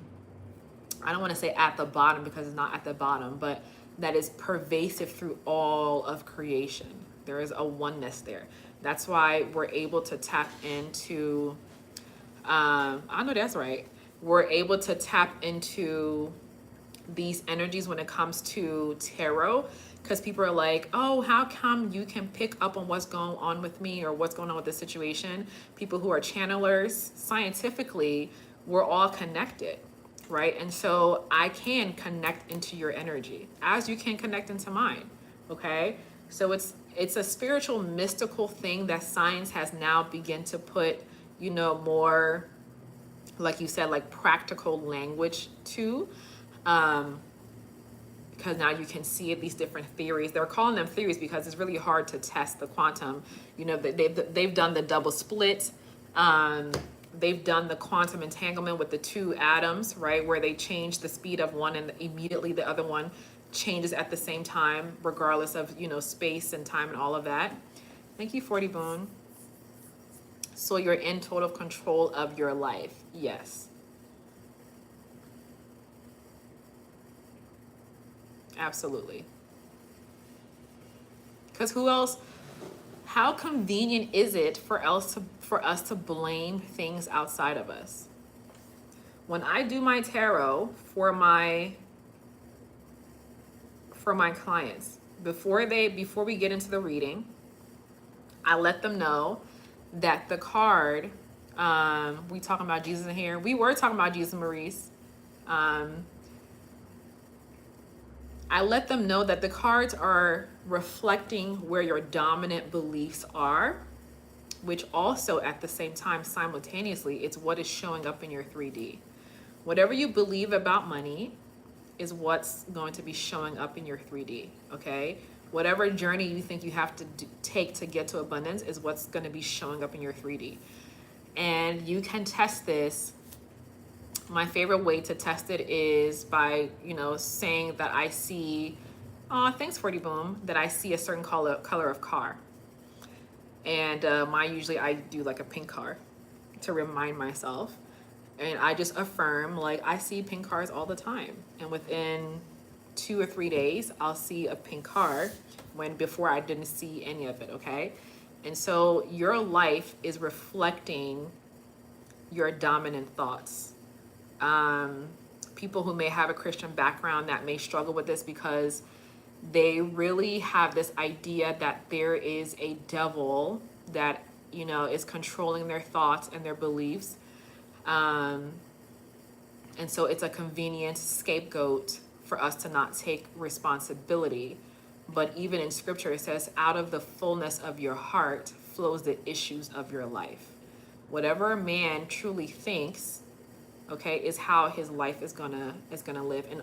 I don't want to say at the bottom because it's not at the bottom, but that is pervasive through all of creation. There is a oneness there. That's why we're able to tap into, I know that's right. We're able to tap into these energies when it comes to tarot, because people are like, oh, how come you can pick up on what's going on with me or what's going on with the situation? People who are channelers, scientifically, we're all connected, right? And so I can connect into your energy as you can connect into mine, okay? So it's a spiritual, mystical thing that science has now begun to put, more, like you said, like practical language to, because now you can see these different theories. They're calling them theories because it's really hard to test the quantum. They've done the double split. They've done the quantum entanglement with the two atoms, right? Where they change the speed of one and immediately the other one changes at the same time, regardless of, space and time and all of that. Thank you, 40 Boone. So you're in total control of your life. Yes. Absolutely. Because who else? How convenient is it for us to blame things outside of us? When I do my tarot for my clients, before we get into the reading, I let them know that the card, we talking about Jesus in here. We were talking about Jesus, Maurice. I let them know that the cards are reflecting where your dominant beliefs are, which also at the same time, simultaneously, it's what is showing up in your 3D. Whatever you believe about money is what's going to be showing up in your 3D, okay? Whatever journey you think you have to take to get to abundance is what's going to be showing up in your 3D. And you can test this. My favorite way to test it is by, saying that I see, thanks 40 Boom, that I see a certain color of car. And usually I do like a pink car to remind myself. And I just affirm, like, I see pink cars all the time. And within 2 or 3 days, I'll see a pink car when before I didn't see any of it, okay? And so your life is reflecting your dominant thoughts. People who may have a Christian background that may struggle with this because they really have this idea that there is a devil that, is controlling their thoughts and their beliefs. And so it's a convenient scapegoat for us to not take responsibility. But even in scripture, it says, out of the fullness of your heart flows the issues of your life. Whatever a man truly thinks, okay, is how his life is gonna live. And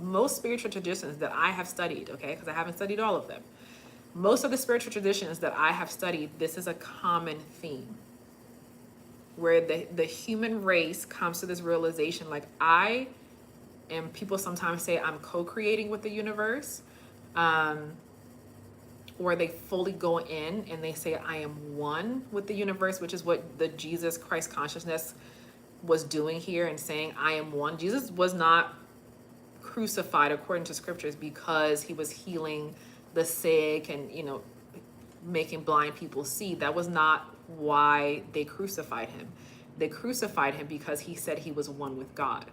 most spiritual traditions that I have studied, okay, because I haven't studied all of them, most of the spiritual traditions that I have studied, this is a common theme, where the human race comes to this realization, like, and people sometimes say I'm co-creating with the universe, or they fully go in and they say I am one with the universe, which is what the Jesus Christ consciousness was doing here, and saying I am one. Jesus was not crucified according to scriptures because he was healing the sick and, making blind people see. That was not why they crucified him. They crucified him because he said he was one with God.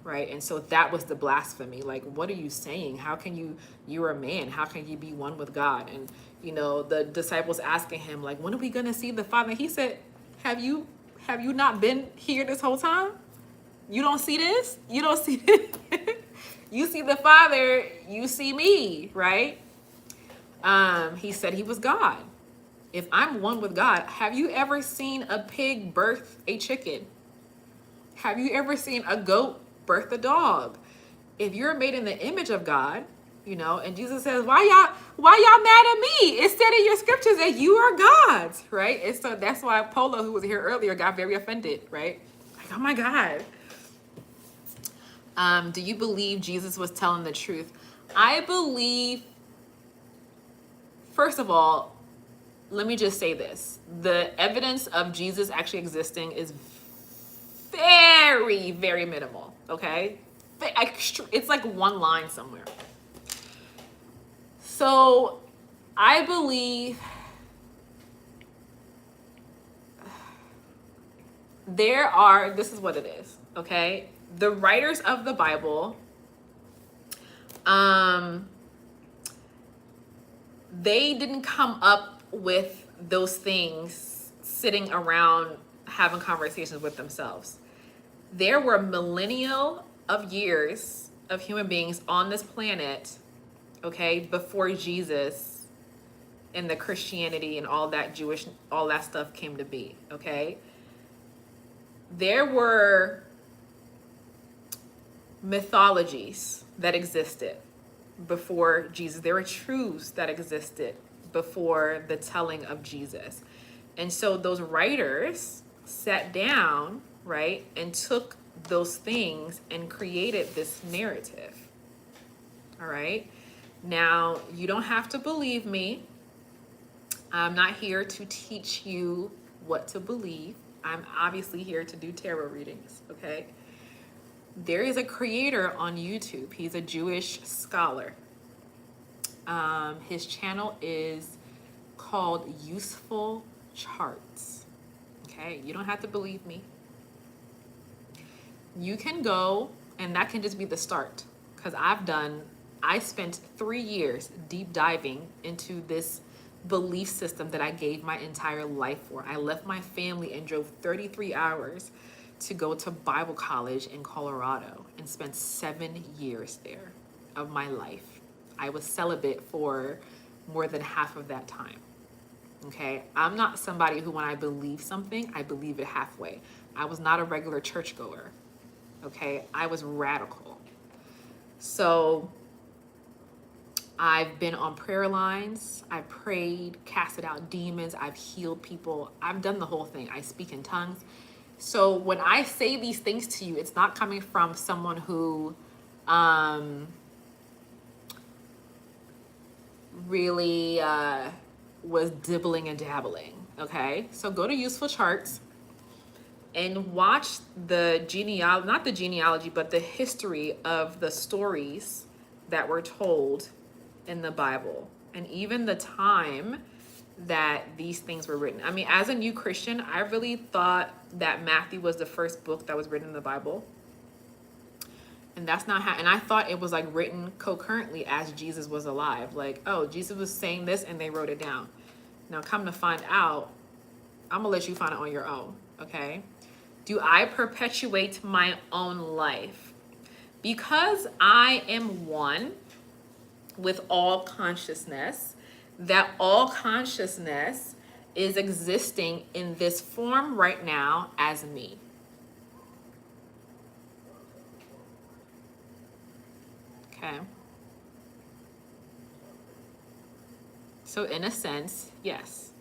Right? And so that was the blasphemy. Like, what are you saying? How can you're a man, how can you be one with God? And, the disciples asking him, like, when are we going to see the Father? He said, have you not been here this whole time? You don't see this? You don't see this? You see the Father, you see me, right? He said he was God. If I'm one with God, have you ever seen a pig birth a chicken? Have you ever seen a goat birth a dog? If you're made in the image of God, and Jesus says, why y'all mad at me? It said in your scriptures that you are gods, right? And so that's why Polo, who was here earlier, got very offended, right? Like, oh my God. Do you believe Jesus was telling the truth? I believe, first of all, let me just say this. The evidence of Jesus actually existing is very, very minimal, okay? It's like one line somewhere. So I believe this is what it is, okay? The writers of the Bible, they didn't come up with those things sitting around having conversations with themselves. There were millennia of years of human beings on this planet, okay, before Jesus and the Christianity and all that stuff came to be, okay? There were mythologies that existed before Jesus. There were truths that existed before the telling of Jesus. And so those writers sat down, right, and took those things and created this narrative. All right? Now, you don't have to believe me. I'm not here to teach you what to believe. I'm obviously here to do tarot readings, okay? There is a creator on YouTube. He's a Jewish scholar. His channel is called Useful Charts. Okay, you don't have to believe me. You can go, and that can just be the start, because I spent 3 years deep diving into this belief system that I gave my entire life for. I left my family and drove 33 hours to go to Bible college in Colorado and spent 7 years there of my life. I was celibate for more than half of that time. Okay, I'm not somebody who, when I believe something, I believe it halfway. I was not a regular churchgoer. Okay, I was radical. So I've been on prayer lines. I've prayed, casted out demons. I've healed people. I've done the whole thing. I speak in tongues. So when I say these things to you, it's not coming from someone who really was dibbling and dabbling, okay? So go to Useful Charts and watch the genealogy, not the genealogy, but the history of the stories that were told in the Bible, and even the time that these things were written. I mean, as a new Christian, I really thought that Matthew was the first book that was written in the Bible. And that's not how, and I thought it was like written concurrently as Jesus was alive. Like, oh, Jesus was saying this and they wrote it down. Now come to find out, I'm gonna let you find it on your own, okay? Do I perpetuate my own life? Because I am one, with all consciousness, that all consciousness is existing in this form right now as me. Okay. So in a sense, yes.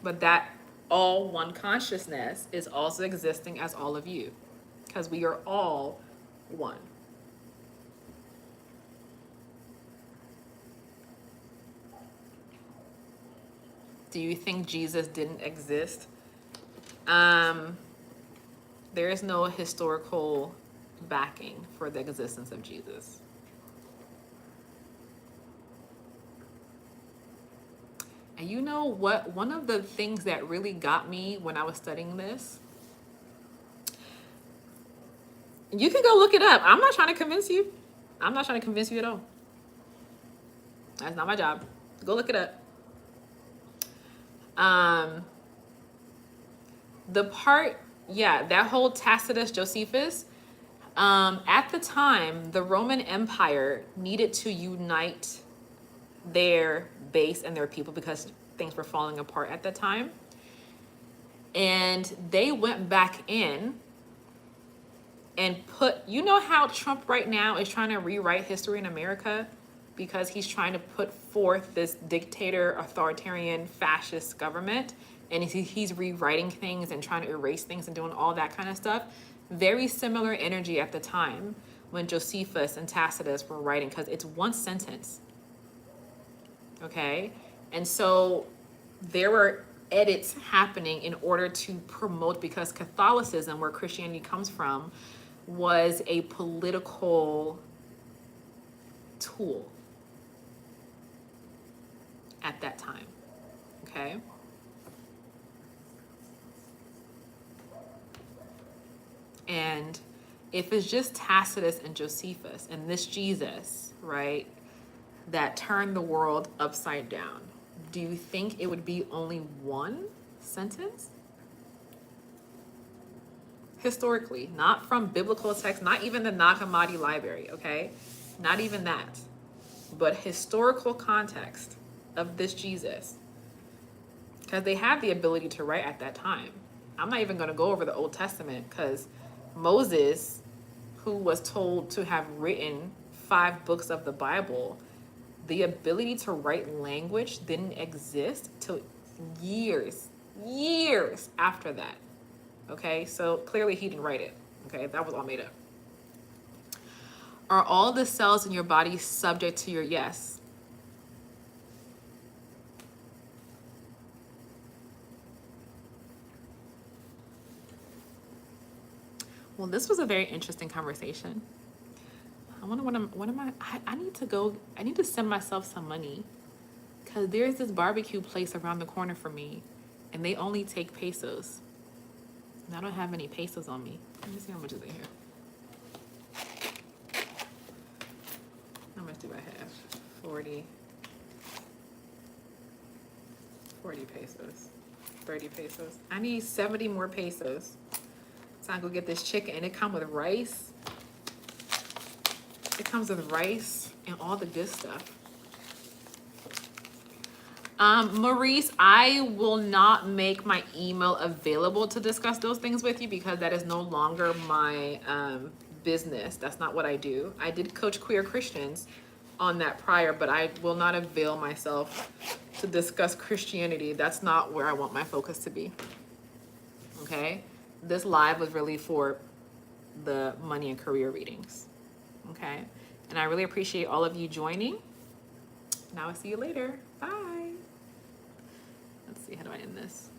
But that all one consciousness is also existing as all of you, because we are all one. Do you think Jesus didn't exist? There is no historical backing for the existence of Jesus. And you know what? One of the things that really got me when I was studying this, you can go look it up. I'm not trying to convince you. I'm not trying to convince you at all. That's not my job. Go look it up. The part, yeah, that whole Tacitus Josephus, at the time, the Roman Empire needed to unite their base and their people because things were falling apart at the time. And they went back in and put, you know how Trump right now is trying to rewrite history in America because he's trying to put forth this dictator, authoritarian, fascist government, and he's rewriting things and trying to erase things and doing all that kind of stuff. Very similar energy at the time when Josephus and Tacitus were writing, because it's one sentence. Okay? And so there were edits happening in order to promote, because Catholicism, where Christianity comes from, was a political tool at that time. Okay? And if it's just Tacitus and Josephus and this Jesus, right, that turned the world upside down, do you think it would be only one sentence? Historically, not from biblical text, not even the Nag Hammadi library, okay? Not even that. But historical context of this Jesus. Because they had the ability to write at that time. I'm not even going to go over the Old Testament, because Moses, who was told to have written 5 books of the Bible, the ability to write language didn't exist till years after that. Okay, so clearly he didn't write it. Okay, that was all made up. Are all the cells in your body subject to your yes? Well, this was a very interesting conversation. I wonder I need to go, I need to send myself some money, because there's this barbecue place around the corner from me and they only take pesos. And I don't have any pesos on me. Let me see how much is in here. How much do I have? 40 pesos, 30 pesos. I need 70 more pesos. So I go get this chicken, and it comes with rice. It comes with rice and all the good stuff. Maurice, I will not make my email available to discuss those things with you, because that is no longer my business. That's not what I do. I did coach queer Christians on that prior, but I will not avail myself to discuss Christianity. That's not where I want my focus to be. Okay? This live was really for the money and career readings. Okay? And I really appreciate all of you joining. Now I'll see you later. Bye. Let's see, how do I end this?